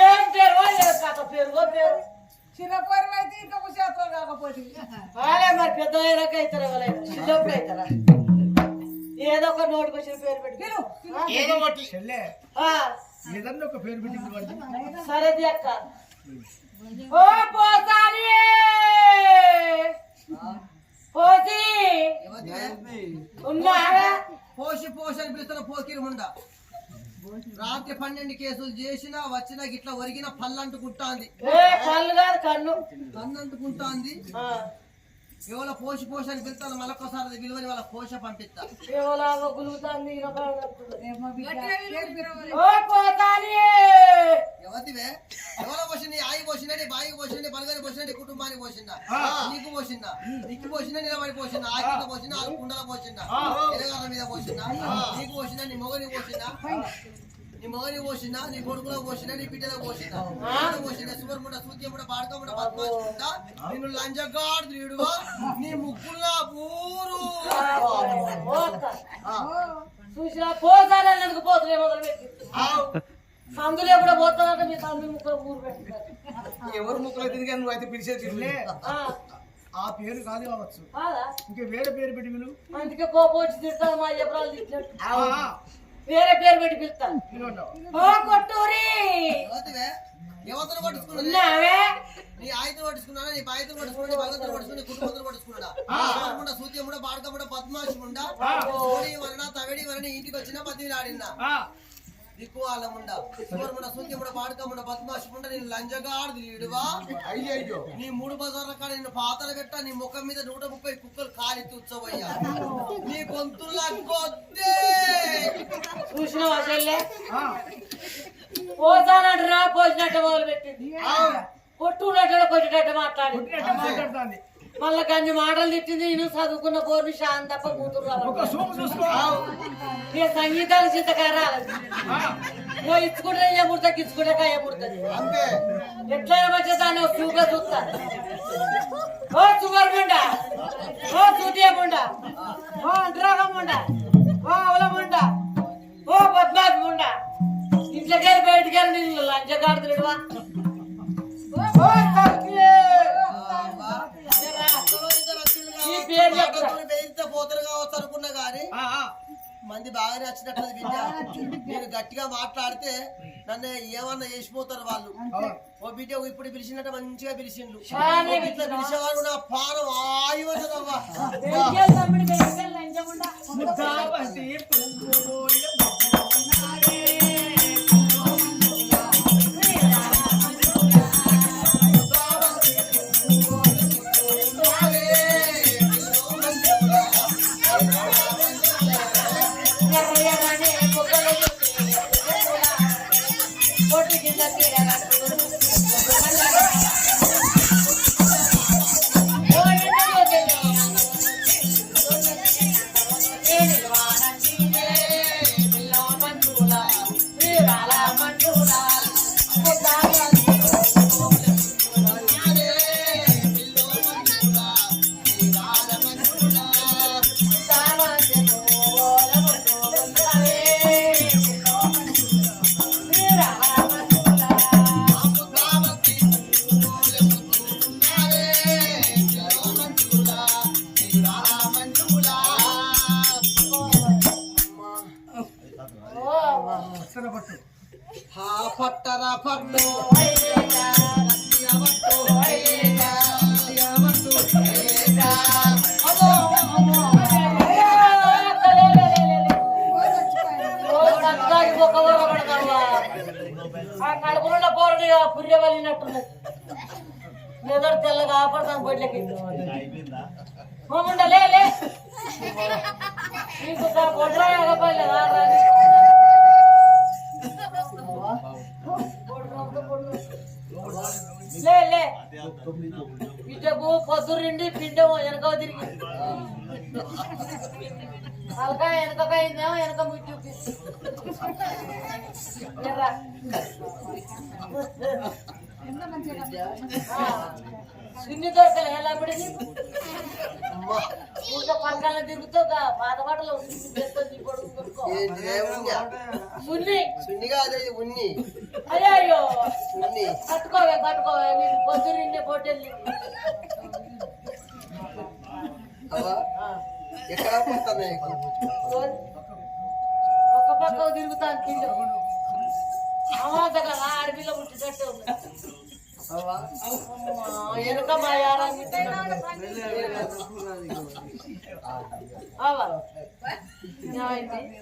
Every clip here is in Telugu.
ఏం పేరు కాక పేరు పేరు చిన్న పేరు అయితే ఇంకా చేస్తాం కాకపోతే మరి పెద్ద అయినాక అవుతారా ఎవరైనా చిన్నప్పుడు అవుతారా ఏదో ఒక నోటికి వచ్చిన పేరు పెట్టి ఏదో ఒకటి ఏదన్నా ఒక పేరు పెట్టి సరేది అక్క ఓ పోతాని పోతి ఉన్నావా పోసి అని పిలుస్తున్న పోకిరి ఉండ రాత్రి 12 కేసులు చేసినా వచ్చినా గిట్లా ఒరిగిన పళ్ళు అంటుకుంటాంది పళ్ళు కాదు కన్ను అంటుకుంటాంది ఎవరో పోసి అని పిలుస్తాను మళ్ళొక్కసారి విలువని వాళ్ళ పోష పంపిస్తా ఎవరివే ఎవరో పోసింది ఆయి పోసిందండి బాయికి పోసిందండి బలగాని పోసిందండి కుటుంబానికి పోసిందా నీకు పోసిందా నీకు పోసిందా నిలబడి పోసిందా ఆకి పోసిందా ఆ కుండలో పోసిందా ఎరగాల మీద పోసిందా నీకు పోసిందా నీ మొగని పోసిందా నీ మొగని పోసిందా నీ కొడుకులో పోసిందా నీ బిడ్డలో పోసిందా పోసిందా సువర్ముడ సూత్యముడ బాడకముడ పద్మాసుకుంటా నిన్ను లంజగాడు త్రీడుగా నీ ముక్కులా పూరు చూసినా పోతానకు పోతులే మొదలుపెట్టి సందులో కూడా పోతానంటే మీ తమ్మి ముక్కలు ఊరు పెట్టుకుంటారు ఎవరు ముక్కలు అయితే నువ్వు అయితే పిలిచేది ఆ పేరు కాదు కావచ్చు ఇంకా వేరే పేరు పెట్టి విను అందుకే కోపం వచ్చి తిడతాను మా ఎప్పుడు తిట్టినట్టు వేరే పేరు పెట్టి పిలుస్తాను కొట్టూరి యువతను పట్టుకున్నా నీ ఆయుధం పట్టుకున్నాడా నీ బాధ్యతలు పట్టుకున్నా భగవంతులు పట్టుకుని కుటుంబంలో పట్టుకున్నాడా సూత్యముడ బాడకముడ పద్మాషముండా వరణ తవేడి వరణ ఇంటికి వచ్చినా 10 ఆడినా దిక్కు వాళ్ళముండ సువర్ముడ సూత్యముడ బాడకముడ పద్మాషముండ నేను లంజగాడు తీడువా నీ 3 బజార్ల కాడ నిన్ను పాతలు పెట్టా నీ ముఖం మీద 130 కుక్కలు కాలి తూచవయ్యా నీ గొంతుల్లా కొద్దే చూసినావా చెల్లె పోతానంటారా పోసినట్టు మొదలు పెట్టింది కొట్టున్నట్టు కొట్టేటట్టు మాట్లాడింది మళ్ళా గంజి మాటలు తిట్టింది నేను చదువుకున్న పోరు శాంతి తప్ప కూతురు ఇక సంగీతాలు చింతకారాలి నువ్వు ఇచ్చుకుంటే ఏ ముడతకి ఇచ్చుకుంటే కాయ ముడుతుంది ఎట్లయినా మంచిగా దాన్ని చూగా చూస్తా ఓ షుగర్ ముండా ఓ చూటియ ముండా ఓ అంటరాగం ముండా ఓ అవల ముండా ఓ పద్మాది ముండా ఇంట్లోకి వెళ్ళి బయటికి వెళ్ళి నేను లంచగాడుతుడువా పోతలు కావచ్చు అనుకున్నా గాని మంది బాగా నచ్చినట్టు విద్య నేను గట్టిగా మాట్లాడితే నన్ను ఏమన్నా చేసిపోతారు వాళ్ళు ఓ బిడ్డ ఇప్పుడు పిలిచినట్టు మంచిగా పిలిచిండ్రు ఇట్లా పిలిచేవారు నా పానం ఆయువదమ్మా పట్టరా పట్టు కడుపులో పోరడి పుర్రె వలినట్టున్నది ఎదురు తెల్లగా ఆపడతాను బొడ్లకి మమ్ముండలే నీకు బొడ్రా ఎగపడలేదా లే బిడ్డకు పొద్దురిండి పిండము వెనక తిరిగి అలకా వెనకైందేమో వెనక ముట్టు సున్ని దొరకలే ఎలా పడి అమ్మా ఊరికే పలకాల తిరుగుతావు పాత పాటలు సున్ని సున్ని కాదు ఇది ఉన్ని అయ్యో ఉన్ని కట్టుకోవే నీకు పొద్దున్న నిన్నే పోటెళ్ళి అవ్వా ఎక్కడ పోతుంది ఒక పక్క తిరుగుతాను తిండి అమాస కదా ఆడపిల్ల పుట్టినట్టే ఉంది అవ్వా వెనుక మా యారాన్ని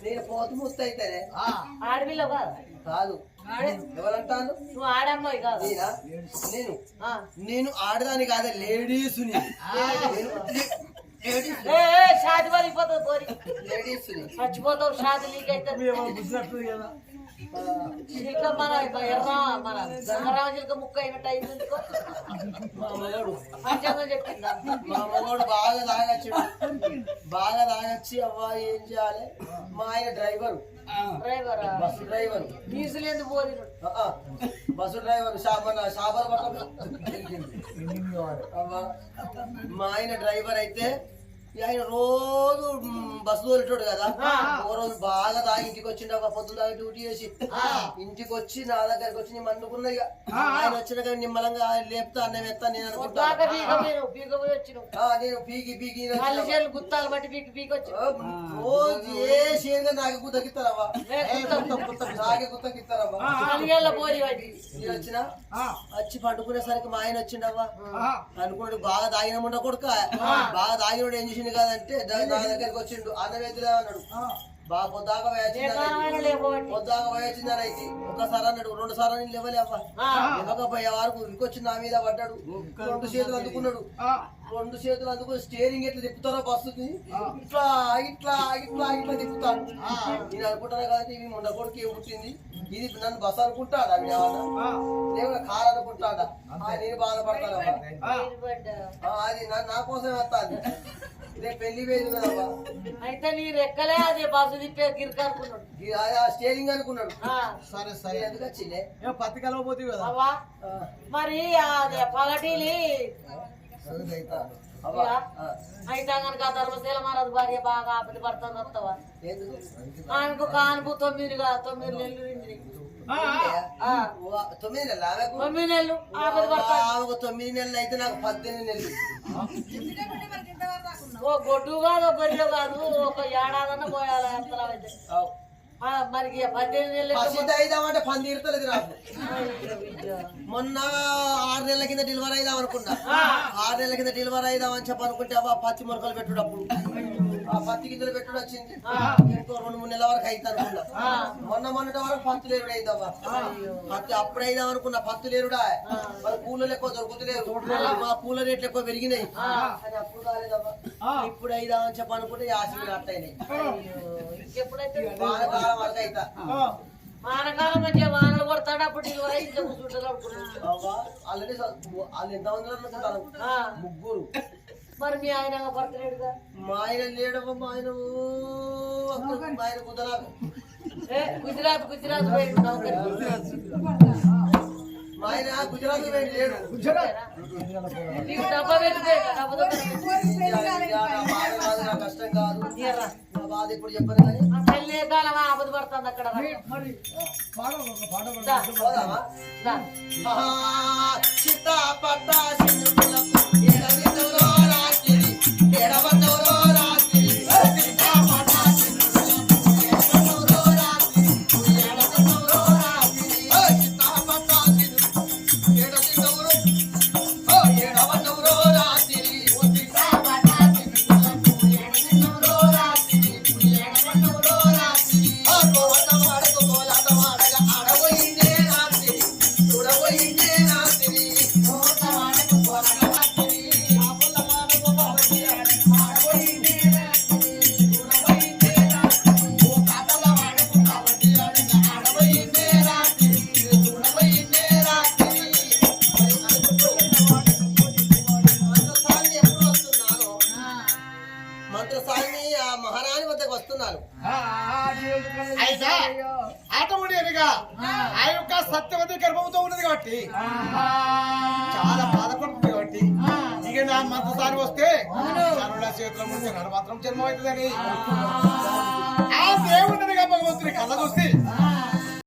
నేను పోతు ముత్తైతేనే ఆడపిల్ల కాదు కాదు ఎవరంటాను నువ్వు ఆడమ్మాయి కాదు నేనా నేను ఆడదాని కాదే లేడీస్ షాది పడిపోతుంది పోరి లేడీస్ చచ్చిపోతావు షాది లీక్ అయితే ఇంకా మన ఎర్ర మన గంగరాజులకి ముక్క అయినట్టు అయింది ఎందుకో పంచాంగం చెప్పిందా మా మగోడు బాగా తాగొచ్చి అవ్వ ఏం చేయాలి మా ఆయన డ్రైవరు డ్రైవరా బస్సు డ్రైవరు డీజిల్ ఎందుకు పోదిన బస్సు డ్రైవర్ షాబార్ మా ఆయన డ్రైవర్ అయితే ఆయన రోజు బస్సు తోలేటోడు కదా ఒక రోజు బాగా తాగి ఇంటికి వచ్చిండు ఒక పొద్దున తాగి డ్యూటీ చేసి ఇంటికి వచ్చి నా దగ్గరికి వచ్చి నేను అనుకున్నా ఇక ఆయన వచ్చిన కానీ నిమ్మలంగా లేపుతా అన్నం ఎత్తా నేను అనుకుంటా నేను పీకి గుత్తాలు బట్టి పీకి వచ్చి రోజు ఏ షేర్గా నాకు గుత్తకిస్తారవ్వా నాకే గుత్తకిస్తారవ్వా పోరి నేను వచ్చిన వచ్చి పండుకునేసరికి మా ఆయన వచ్చిండవ్వా అనుకున్నాడు బాగా తాగిన ముండ కొడుక బాగా తాగినోడు ఏం చేసిండు కాదంటే నా దగ్గరికి వచ్చిండు అన్నం ఎదురా అన్నాడు బాగా పొద్దాక వయొచ్చిందని అయితే ఒక్కసారి అన్నాడు 2 సార్లు నేను లేవలే అవ్వ ఇవ్వకపోయే వరకు ఇంకొచ్చి నా మీద పడ్డాడు 2 చేతులు అందుకున్నాడు 2 చేతులు అందుకుని స్టీరింగ్ ఎట్లా తిప్పుతారో బస్సుకి ఇట్లా ఇట్లా ఇట్లా ఇట్లా తిప్పుతాడు నేను అనుకుంటాను కాబట్టి ఇవి ముండ కొడుకు ఏం పుట్టింది ఇది నన్ను బస్సు అనుకుంటాడా లేవు కారు అనుకుంటాడా నేను బాధపడతాను అది నా కోసం వస్తాను రేపు పెళ్లి వేది కదమ్మా అయితే నీ రెక్కలే అదే బస్సు తిప్పే గిరిక అనుకున్నాడు స్టీరింగ్ అనుకున్నాడు సరే సరే ఎందుకు వచ్చిందే పత్తి కలవపోతుంది కదా అవ్వా మరి అదే పగటీలి అయితే కనుక ధర్మశీల మహారాజు భార్య బాగా ఆపది పడుతుంది వస్తావా ఆయనకు కానుపు 9 నెలలు 9 నెలలు ఆపది పడతావు 9 నెలలు అయితే నాకు 18 నెలలు ఓ గొడ్డు కాదు బొర్రెలు కాదు ఒక ఏడాదన్నా పోయాలి అంతలా అయితే మరి 18 నెలలు అయిదామంటే పని తీరుతలేదు నాకు మొన్న 6 నెలల కింద డెలివరీ అయిదాం అనుకున్నా 6 నెలల కింద డెలివరీ అయిదామని చెప్పి అనుకుంటే పత్తి మొలకలు పెట్టుడు అప్పుడు ఆ పత్తి గింజలు పెట్టుడు వచ్చింది ఇంకో 2-3 నెలల వరకు అయితే అనుకున్నా మొన్నటి వరకు పత్తి లేరుడు అయిదావా పత్తి అప్పుడు అయిదాం అనుకున్నా పత్తి లేరుడా మరి పూలు ఎక్కువ దొరుకుతలేరు మా పూల రేట్లు ఎక్కువ పెరిగినాయి అని అప్పుడు కాలేదమ్మా ఇప్పుడు అయిదామని చెప్పి అనుకుంటే యాసిడ్ అట్టయినాయి ఎప్పుడైతే వానకాలం వరకు అయితా వానకాలం మంచిగా వానలు కొడతాడు అప్పుడు డెలివరీ ఇంకా కూర్చుంటారు ఆల్రెడీ వాళ్ళు ఎంతమంది అనుకుంటారు 3 మరి మీ ఆయన పడతలేడుగా మా ఆయన లేడమ్మా మా ఆయన కుదరాదు గుజరాత్ మా ఆయన గుజరాత్ లేడు నీకు డబ్బా పెట్టిపోయి కష్టం కాదు నా బాధ ఇప్పుడు చెప్పను కానీ తల్లి కాలం ఆపద పడుతుంది అక్కడ చిత్త పట్ట సిన్నులకు ఎడబెట్టవురో రాత్రి ఎడబెట్టవురో రాత్రి చిత్త పట్ట సిన్నులకు ఎడబెట్టవురో రాత్రి ఎడబెట్టవురో రాత్రి చిత్త పట్ట సిన్నులకు ఎడబెట్టవురో ఎడబెట్టవురో రాత్రి చిత్త పట్ట సిన్నులకు ఎడబెట్టవురో రాత్రి ఎడబెట్టవురో రాత్రి కోలాట వాడకు కోలాట వాడగా ఆడబోయిందే రాత్రి చూడబోయిందే రాత్రి కోలాట వాడకు కోలాట రాత్రి ఆపుల వాడకు బాబడి ఆడబోయిందే రాత్రి చూడబోయిందే రాత్రి ఓ కాపల వాడకు బాబడి ఆడబోయిందే రాత్రి చూడబోయిందే రాత్రి మంత్రసాన్ని ఎప్పుడు వస్తున్నాను మంత్రసాన్ని ఆ మహారాణి వద్దకు వస్తున్నాను అయితే ఆటోమేటిక్గా ఆ యొక్క సత్యవతి గర్భంతో ఉన్నది కాబట్టి చాలా బాధపడుతుంది కాబట్టి నా మంత్రసారి వస్తే కనుల చేతుల ముందు నడమాత్రం జన్మ అవుతుందని ఆ దేవుడిగా భగవంతుని కళ్ళ చూసి